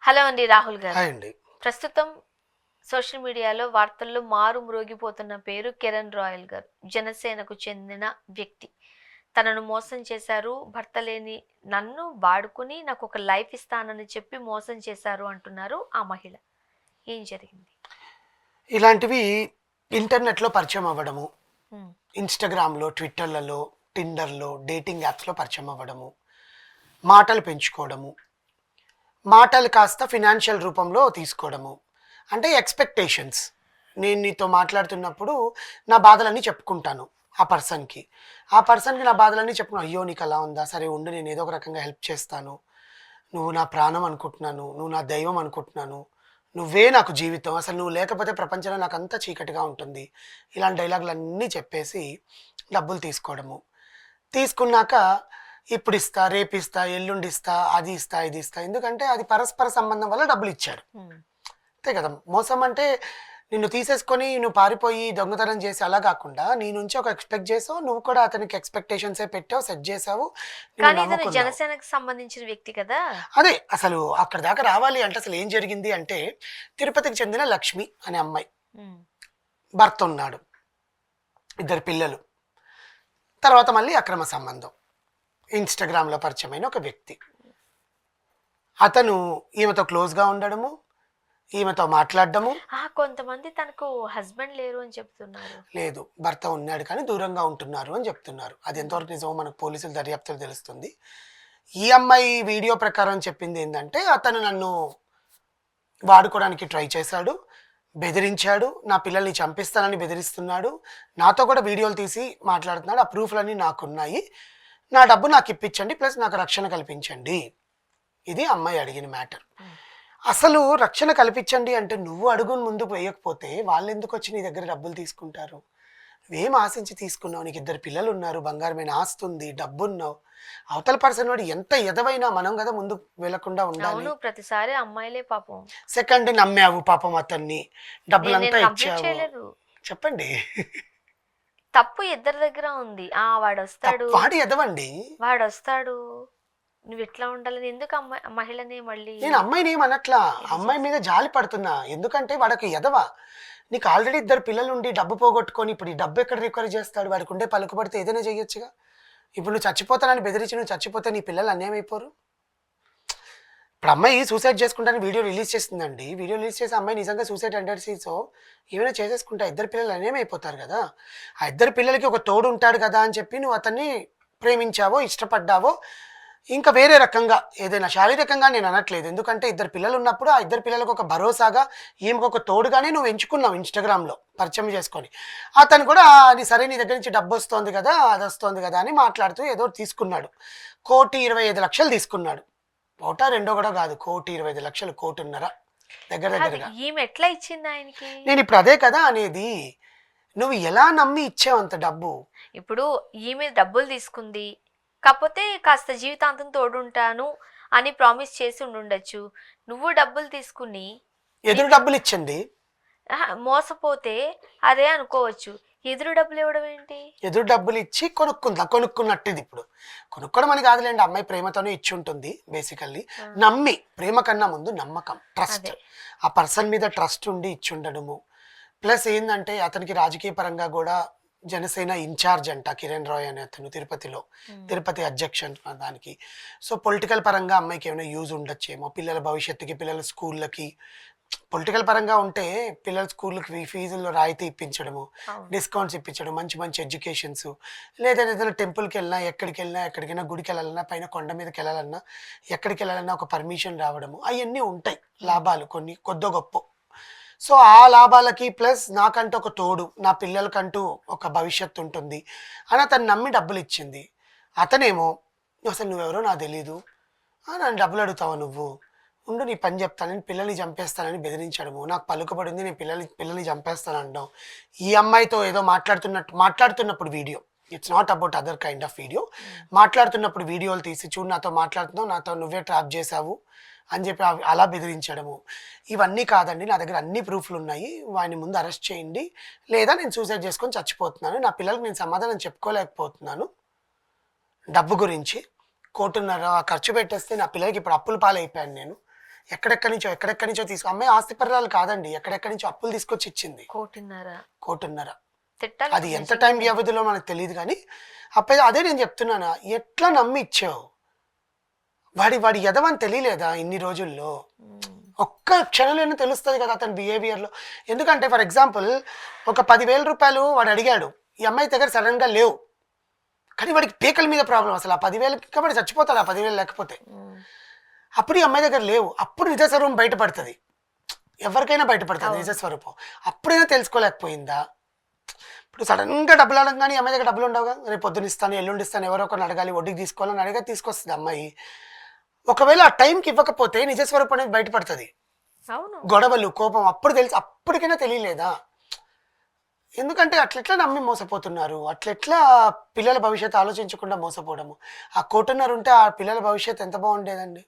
Hello అండి రాహుల్ గారు. Hi అండి. ప్రస్తుతం సోషల్ మీడియాలో వార్తల్లో మారు మ్రోగిపోతున్న పేరు కిరణ్ రాయల్ గారు. జనసేనకు చెందిన వ్యక్తి. తనను మోసం చేశారు. భర్త లేని నన్ను వాడుకుని నాకు ఒక లైఫ్ ఇస్తానని చెప్పి మోసం చేశారు అంటున్నారు ఆ మహిళ. ఏం జరిగింది? ఇలాంటివి ఇంటర్నెట్‌లో పరిచయం అవ్వడము, ఉమ్, ఇన్‌స్టాగ్రామ్‌లో, ట్విట్టర్‌లలో, టిండర్‌లో, డేటింగ్ యాప్స్‌లో పరిచయం అవ్వడము, మాటలు పెంచుకోవడము, మాటలు కాస్త ఫినాన్షియల్ రూపంలో తీసుకోవడము. అంటే ఎక్స్‌పెక్టేషన్స్. నేను నీతో మాట్లాడుతున్నప్పుడు నా బాధలన్నీ చెప్పుకుంటాను ఆ పర్సన్‌కి. ఆ పర్సన్‌కి నా బాధలన్నీ చెప్పుకున్నా, "అయ్యో! నీకలా ఉందా? సరే ఉండు నేను ఏదో ఒక రకంగా హెల్ప్ చేస్తాను. నువ్వు నా ప్రాణం అనుకుంటున్నాను. నువ్వు నా దైవం అనుకుంటున్నాను. నువ్వే నాకు జీవితం. అసలు నువ్వు లేకపోతే ప్రపంచంలో నాకంతా చీకటిగా ఉంటుంది." ఇలాంటి డైలాగులన్నీ చెప్పేసి డబ్బులు తీసుకోవడము. తీసుకున్నాక ఇప్పుడిస్తా, రేపిస్తా, ఎల్లుండిస్తా, అది ఇస్తా, ఇది ఇస్తా. ఎందుకంటే అది పరస్పర సంబంధం వల్ల డబ్బులిచ్చాడు. ఉమ్, అంతే కదా! మోసం అంటే నిన్ను తీసేసుకొని నువ్వు పారిపోయి దొంగతనం చేసి అలా కాకుండా నీ నుంచి ఒక ఎక్స్‌పెక్ట్ చేసావు. నువ్వు కూడా అతనికి ఎక్స్‌పెక్టేషన్సే పెట్టావు, సెట్ చేసావు. నిన్ను కానీ ఇతను నమ్ముకున్నావు. జనసేనకు సంబంధించిన వ్యక్తి కదా. అదే అసలు అక్కడి దాకా రావాలి అంటే అసలు ఏం జరిగింది అంటే తిరుపతికి చెందిన లక్ష్మి అనే అమ్మాయి. ఉమ్, భర్త ఉన్నాడు. ఇద్దరు పిల్లలు. తర్వాత మళ్ళీ అక్రమ సంబంధం. ఇన్‌స్టాగ్రామ్‌లో పరిచయమైన ఒక వ్యక్తి. అతను ఈమెతో క్లోజ్‌గా ఉండడము, ఈమెతో మాట్లాడడము. కొంతమంది తనకు హస్బెండ్ లేరు అని చెప్తున్నారు. లేదు భర్త ఉన్నాడు కానీ దూరంగా ఉంటున్నారు అని చెప్తున్నారు. అది ఎంతవరకు నిజమో మనకు పోలీసుల దర్యాప్తులో తెలుస్తుంది. ఈ అమ్మాయి వీడియో ప్రకారం చెప్పింది ఏందంటే అతను నన్ను వాడుకోవడానికి ట్రై చేశాడు, బెదిరించాడు, నా పిల్లల్ని చంపిస్తానని బెదిరిస్తున్నాడు, నాతో కూడా వీడియోలు తీసి మాట్లాడుతున్నాడు, ఆ ప్రూఫ్‌లన్నీ నాకున్నాయి. నా డబ్బు నాకిప్పించండి ప్లస్ నాకు రక్షణ కల్పించండి. ఇది అమ్మాయి అడిగిన మ్యాటర్. ఉమ్, అసలు రక్షణ కల్పించండి అంటే నువ్వు అడుగుని ముందుకు వేయకపోతే వాళ్ళెందుకొచ్చి నీ దగ్గర డబ్బులు తీసుకుంటారు? నువ్వేం ఆశించి తీసుకున్నావు? నీకు ఇద్దరు పిల్లలున్నారు, బంగారమైన ఆస్తి ఉంది, డబ్బున్నావు. అవతల పర్సన్ వాడు ఎంత ఎదవైనా మనం కదా ముందు వెళ్ళకుండా ఉండాలి. అవును, ప్రతిసారి అమ్మాయిలే పాపం. సెకండ్ నమ్మావు పాపం అతన్ని, నేను డబ్బులంతా కంప్లీట్ ఇచ్చావు. చేయలేదు. చెప్పండి. తప్పు ఇద్దరి దగ్గర ఉంది. వాడొస్తాడు, వాడి ఎదవండి. వాడొస్తాడు. నువ్వు ఇట్లా ఉండాలని ఎందుకు మహిళని మళ్ళీ నేను అమ్మాయిని ఏమనట్లా, ఇది అమ్మాయి మీద జాలి పడుతున్నా. ఎందుకంటే వాడికి ఎదవ. నీకు ఆల్రెడీ ఇద్దరు పిల్లలుండి డబ్బు పోగొట్టుకొని ఇప్పుడు ఈ డబ్బు ఎక్కడ రికవరీ చేస్తాడు? వాడికి ఉండే పలుకుబడితే ఏదైనా చేయొచ్చుగా. ఇప్పుడు నువ్వు చచ్చిపోతానని బెదిరించి నువ్వు చచ్చిపోతే నీ పిల్లలు అన్యాయం అయిపోరు. ఇప్పుడు అమ్మాయి సూసైడ్ చేసుకుంటానని వీడియో రిలీజ్ చేసిందండి. వీడియో రిలీజ్ చేసి అమ్మాయి నిజంగా సూసైడ్ టెండెన్సీతో ఏమైనా చేసేసుకుంటా ఇద్దరు పిల్లలు అన్యాయం అయిపోతారు కదా. ఆ ఇద్దరు పిల్లలకి ఒక తోడు ఉంటాడు కదా అని చెప్పి నువ్వు అతన్ని ప్రేమించావో, ఇష్టపడ్డావో, ఇంకా వేరే రకంగా ఏదైనా శారీరకంగా నేను అనట్లేదు. ఎందుకంటే ఇద్దరు పిల్లలు ఉన్నప్పుడు ఆ ఇద్దరు పిల్లలకు ఒక భరోసాగా, ఈమెకు ఒక తోడుగానే నువ్వు ఎంచుకున్నావు ఇన్‌స్టాగ్రామ్‌లో పరిచయం చేసుకొని. అతను కూడా అది సరే నీ దగ్గర నుంచి డబ్బు వస్తోంది కదా, అది వస్తోంది కదా అని మాట్లాడుతూ ఏదో తీసుకున్నాడు. 1,25,00,000 తీసుకున్నాడు. ఒకటా రెండో కూడా కాదు, 1,25,00,000, 1,50,00,000 దగ్గర కాదు, దగ్గరగా. ఈమె ఎట్లా ఇచ్చింది ఆయనకి? నేను ఇప్పుడు అదే కదా అనేది. నువ్వు ఎలా నమ్మి ఇచ్చావు అంత డబ్బు? ఇప్పుడు ఈమె డబ్బులు తీసుకుంది, కాకపోతే కాస్త జీవితాంతం తోడుంటాను అని ప్రామిస్ చేసి ఉండుండొచ్చు. నువ్వు డబ్బులు తీసుకుని ఎదురు డబ్బులు ఇచ్చింది. మోసపోతే అదే అనుకోవచ్చు. ఎదురు డబ్బులు ఇవ్వడం ఏంటి? ఎదురు డబ్బులు ఇచ్చి కొనుక్కున్నట్టు ఇది. ఇప్పుడు కొనుక్కోవడం అని కాదులేండి, అమ్మాయి ప్రేమతోనే ఇచ్చి ఉంటుంది బేసికల్లీ. నమ్మి, ప్రేమ కన్నా ముందు నమ్మకం, ట్రస్ట్. అదే. ఆ పర్సన్ మీద ట్రస్ట్ ఉండి ఇచ్చి ఉండడము. ప్లస్ ఏంటంటే అతనికి రాజకీయ పరంగా కూడా జనసేన ఇన్ఛార్జ్ అంట కిరణ్ రాయ్ అనే అతను తిరుపతిలో, తిరుపతి అధ్యక్ష దానికి. సో పొలిటికల్ పరంగా అమ్మాయికి ఏమైనా యూజ్ ఉండొచ్చేమో, పిల్లల భవిష్యత్తుకి, పిల్లల స్కూళ్ళకి. పొలిటికల్ పరంగా ఉంటే పిల్లల స్కూళ్ళకి ఫీజుల్లో రాయితీ ఇప్పించడము, అవును. డిస్కౌంట్స్ ఇప్పించడం, మంచి మంచి ఎడ్యుకేషన్స్. లేదా ఏదైనా టెంపుల్కి వెళ్ళినా, ఎక్కడికైనా గుడికి వెళ్ళాలన్నా, పైన కొండ మీదకి వెళ్ళాలన్నా, ఎక్కడికి వెళ్ళాలన్నా ఒక పర్మిషన్ రావడము, అవన్నీ ఉంటాయి లాభాలు కొన్ని కొద్దో గొప్ప. సో ఆ లాభాలకి ప్లస్ నాకంటూ ఒక తోడు, నా పిల్లలకంటూ ఒక భవిష్యత్తు ఉంటుంది అని అతను నమ్మి డబ్బులు ఇచ్చింది. అతనేమో అసలు నువ్వెవరో నాకు తెలీదు, నన్ను డబ్బులు అడుగుతావా నువ్వు, ఉండు నీ పని చెప్తానని, పిల్లల్ని చంపేస్తానని బెదిరించడము, నాకు పలుకుబడింది నేను పిల్లల్ని చంపేస్తాను అనడం. ఈ అమ్మాయితో ఏదో మాట్లాడుతున్నప్పుడు video, it's not about other kind of video, మాట్లాడుతున్నప్పుడు వీడియోలు తీసి చూడు నాతో మాట్లాడుతున్నావు, నాతో నువ్వే ట్రాప్ చేసావు అని చెప్పి అలా బెదిరించడము. ఇవన్నీ కాదండి, నా దగ్గర అన్ని ప్రూఫ్లు ఉన్నాయి, వాడిని ముందు అరెస్ట్ చేయండి, లేదా నేను సూసైడ్ చేసుకొని చచ్చిపోతున్నాను, నా పిల్లలకు నేను సమాధానం చెప్పుకోలేకపోతున్నాను, డబ్బు గురించి 1,50,00,000 ఖర్చు పెట్టేస్తే నా పిల్లలకి ఇప్పుడు అప్పుల పాలైపోయాను నేను, ఎక్కడెక్కడి నుంచో అమ్మాయి ఆస్తిపరురాలు కాదండి, ఎక్కడెక్కడి నుంచో అప్పులు తీసుకొచ్చి ఇచ్చింది. 1.5 కోటి. తిట్టాలి అది ఎంత టైం వ్యవధిలో మనకు తెలియదు కానీ అప్పుడు అదే నేను చెప్తున్నాను, ఎట్లా నమ్మి ఇచ్చావు? వాడి ఎదవని తెలియలేదా ఇన్ని రోజుల్లో? ఒక్క క్షణంలోనే తెలుస్తుంది కదా అతని బిహేవియర్లో. ఎందుకంటే ఫర్ ఎగ్జాంపుల్ ఒక 10,000 రూపాయలు వాడు అడిగాడు, ఈ అమ్మాయి దగ్గర సడన్గా లేవు, కానీ వాడికి పీకల మీద ప్రాబ్లం. అసలు ఆ 10,000కి కాబట్టి చచ్చిపోతాడు ఆ 10,000 లేకపోతే. అప్పుడు ఈ అమ్మాయి దగ్గర లేవు, అప్పుడు నిజస్వరూపం బయటపడుతుంది. ఎవరికైనా బయటపడుతుంది నిజస్వరూపం. అప్పుడైనా తెలుసుకోలేకపోయిందా? ఇప్పుడు సడన్గా డబ్బులు అడగగానే అమ్మాయి దగ్గర డబ్బులు ఉండవుగా, రేపు పొద్దున ఇస్తాను, ఎల్లుండి ఇస్తాను, ఎవరో ఒకరిని అడగాలి, వడ్డీకి తీసుకోవాలని అడిగా తీసుకొస్తుంది అమ్మాయి. ఒకవేళ ఆ టైంకి ఇవ్వకపోతే నిజస్వరూపం అనేది బయటపడుతుంది. గొడవలు, కోపం అప్పుడు తెలిసి అప్పటికైనా తెలియలేదా? ఎందుకంటే అట్లెట్లా నమ్మి మోసపోతున్నారు, అట్లెట్లా పిల్లల భవిష్యత్తు ఆలోచించకుండా మోసపోవడము. ఆ 1.5 కోటి ఉంటే ఆ పిల్లల భవిష్యత్తు ఎంత బాగుండేదండి.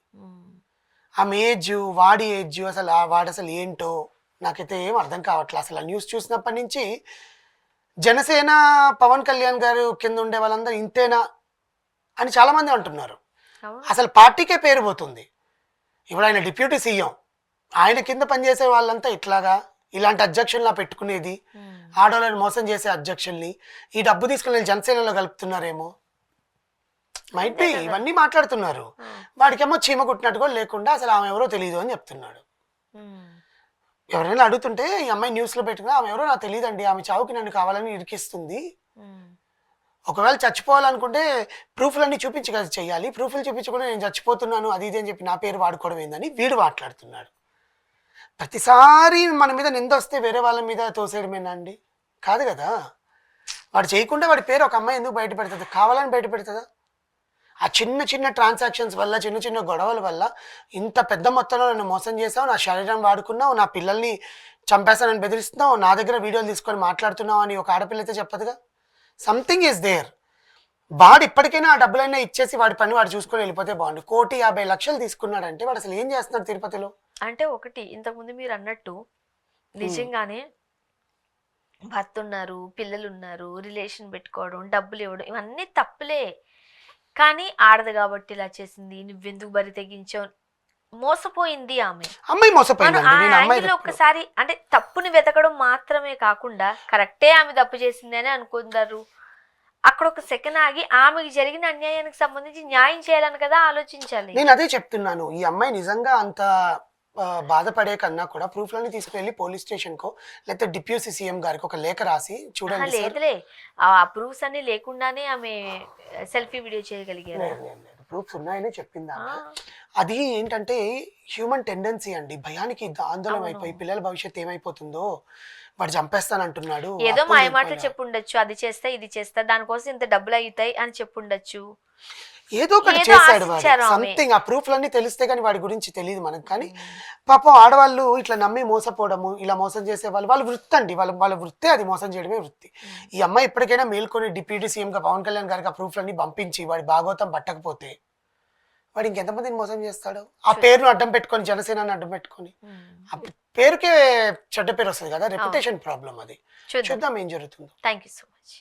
ఆమె ఏజ్, వాడి ఏజ్, అసలు వాడు అసలు ఏంటో నాకైతే ఏం అర్థం కావట్లేదు. అసలు ఆ న్యూస్ చూసినప్పటి నుంచి జనసేన పవన్ కళ్యాణ్ గారు కింద ఉండే వాళ్ళందరూ ఇంతేనా అని చాలామంది అంటున్నారు. అసలు పార్టీకే పేరు పోతుంది. ఇప్పుడు ఆయన డిప్యూటీ సీఎం, ఆయన కింద పనిచేసే వాళ్ళంతా ఇట్లాగా ఇలాంటి అధ్యక్షుల్లా పెట్టుకునేది, ఆడవాళ్ళని మోసం చేసే అధ్యక్షుల్ని ఈ డబ్బు తీసుకుని జనసేనలో కలుపుతున్నారేమో, మైట్ బి ఇవన్నీ మాట్లాడుతున్నారు. వాడికేమో చీమ కుట్టినట్టుగా లేకుండా అసలు ఆమె ఎవరో తెలియదు అని చెప్తున్నాడు. ఎవరైనా అడుగుతుంటే ఈ అమ్మాయి న్యూస్లో పెట్టుకుని ఆమె ఎవరో నాకు తెలియదండి, ఆమె చావుకి నన్ను కావాలని ఇరికిస్తుంది, ఒకవేళ చచ్చిపోవాలనుకుంటే ప్రూఫ్లన్నీ చూపించి కదా చెయ్యాలి, ప్రూఫ్లు చూపించకుండా నేను చచ్చిపోతున్నాను అది ఇది అని చెప్పి నా పేరు వాడుకోవడం ఏందని వీడు మాట్లాడుతున్నాడు. ప్రతిసారి మన మీద నింద వస్తే వేరే వాళ్ళ మీద తోసేయడమేనా అండి? కాదు కదా. వాడు చేయకుండా వాడి పేరు ఒక అమ్మాయి ఎందుకు బయట పెడుతుంది? కావాలని బయట పెడుతుందా? ఆ చిన్న చిన్న ట్రాన్సాక్షన్స్ వల్ల, చిన్న చిన్న గొడవల వల్ల ఇంత పెద్ద మొత్తంలో నన్ను మోసం చేసావు, నా శరీరం వాడుకున్నావు, నా పిల్లల్ని చంపేస్తానని బెదిరిస్తున్నావు, నా దగ్గర వీడియోలు తీసుకొని మాట్లాడుతున్నావు అని ఒక ఆడపిల్ల అయితే చెప్పదుగా. Something is there. వాడు ఇప్పటికైనా ఆ డబ్బులైనా ఇచ్చేసి వాడి పని వాడు చూసుకొని వెళ్ళిపోతే బాగుండు. 1,50,00,000 తీసుకున్నాడంటే వాడు అసలు ఏం చేస్తున్నాడు తిరుపతిలో? అంటే ఒకటి, ఇంతకుముందు మీరు అన్నట్టు నిజంగానే భర్త ఉన్నారు, పిల్లలు ఉన్నారు, రిలేషన్ పెట్టుకోవడం, డబ్బులు ఇవ్వడం ఇవన్నీ తప్పులే. కానీ ఆడదు కాబట్టి ఇలా చేసింది, నువ్వెందుకు బరి తెగించావు, మోసపోయింది ఆమె. అమ్మాయి మోసపోయింది. ఒక్కసారి అంటే తప్పుని వెతకడం మాత్రమే కాకుండా కరెక్టే ఆమె తప్పు చేసింది అని అనుకున్నారు. అక్కడ ఒక సెకండ్ ఆగి ఆమెకి జరిగిన అన్యాయానికి సంబంధించి న్యాయం చేయాలని కదా ఆలోచించాలి. నేను అదే చెప్తున్నాను. ఈ అమ్మాయి నిజంగా అంత బాధపడే కన్నా కూడా ప్రూఫ్లన్నీ తీసుకువెళ్ళి పోలీస్ స్టేషన్కో లేకపోతే డిప్యూటీ సీఎం గారికి ఒక లేఖ రాసి చూడండి. లేదులే, ఆ ప్రూఫ్స్ అన్ని లేకుండానే ఆమె సెల్ఫీ వీడియో చేయగలిగారు. ప్రూఫ్స్ ఉన్నాయని చెప్పిందా? అది ఏంటంటే హ్యూమన్ టెండెన్సీ అండి, భయానికి ఆందోళన అయిపోయి పిల్లల భవిష్యత్తు ఏమైపోతుందో, వాడు చంపేస్తానంటున్నాడు, ఏదో మాయ మాటలు చెప్పుండొచ్చు, అది చేస్తా ఇది చేస్తా దానికోసం ఇంత డబ్బులు అవుతాయి అని చెప్పుండొచ్చు, ఏదో ఒకటి చేశాడు వాడు. సంథింగ్ ఆ ప్రూఫ్లన్నీ తెలిస్తే కానీ వాడి గురించి తెలియదు మనకు. కానీ పాపం ఆడవాళ్ళు ఇట్లా నమ్మి మోసపోవడము, ఇలా మోసం చేసే వాళ్ళ వృత్తి అండి, వాళ్ళ వృత్తే అది, మోసం చేయడమే వృత్తి. ఈ అమ్మాయి ఇప్పటికైనా మేల్కొని డిప్యూటీ సీఎంగా పవన్ కళ్యాణ్ గారికి ఆ ప్రూఫ్లన్నీ పంపించి వాడి భాగవతం పట్టకపోతే వాడు ఇంకెంతమందిని మోసం చేస్తాడు? ఆ పేరును అడ్డం పెట్టుకొని, జనసేనని అడ్డం పెట్టుకొని ఆ పేరుకే చెడ్డ పేరు వస్తుంది కదా, రెప్యుటేషన్ ప్రాబ్లం అది. చూద్దాం ఏం జరుగుతుందో. Thank you so much.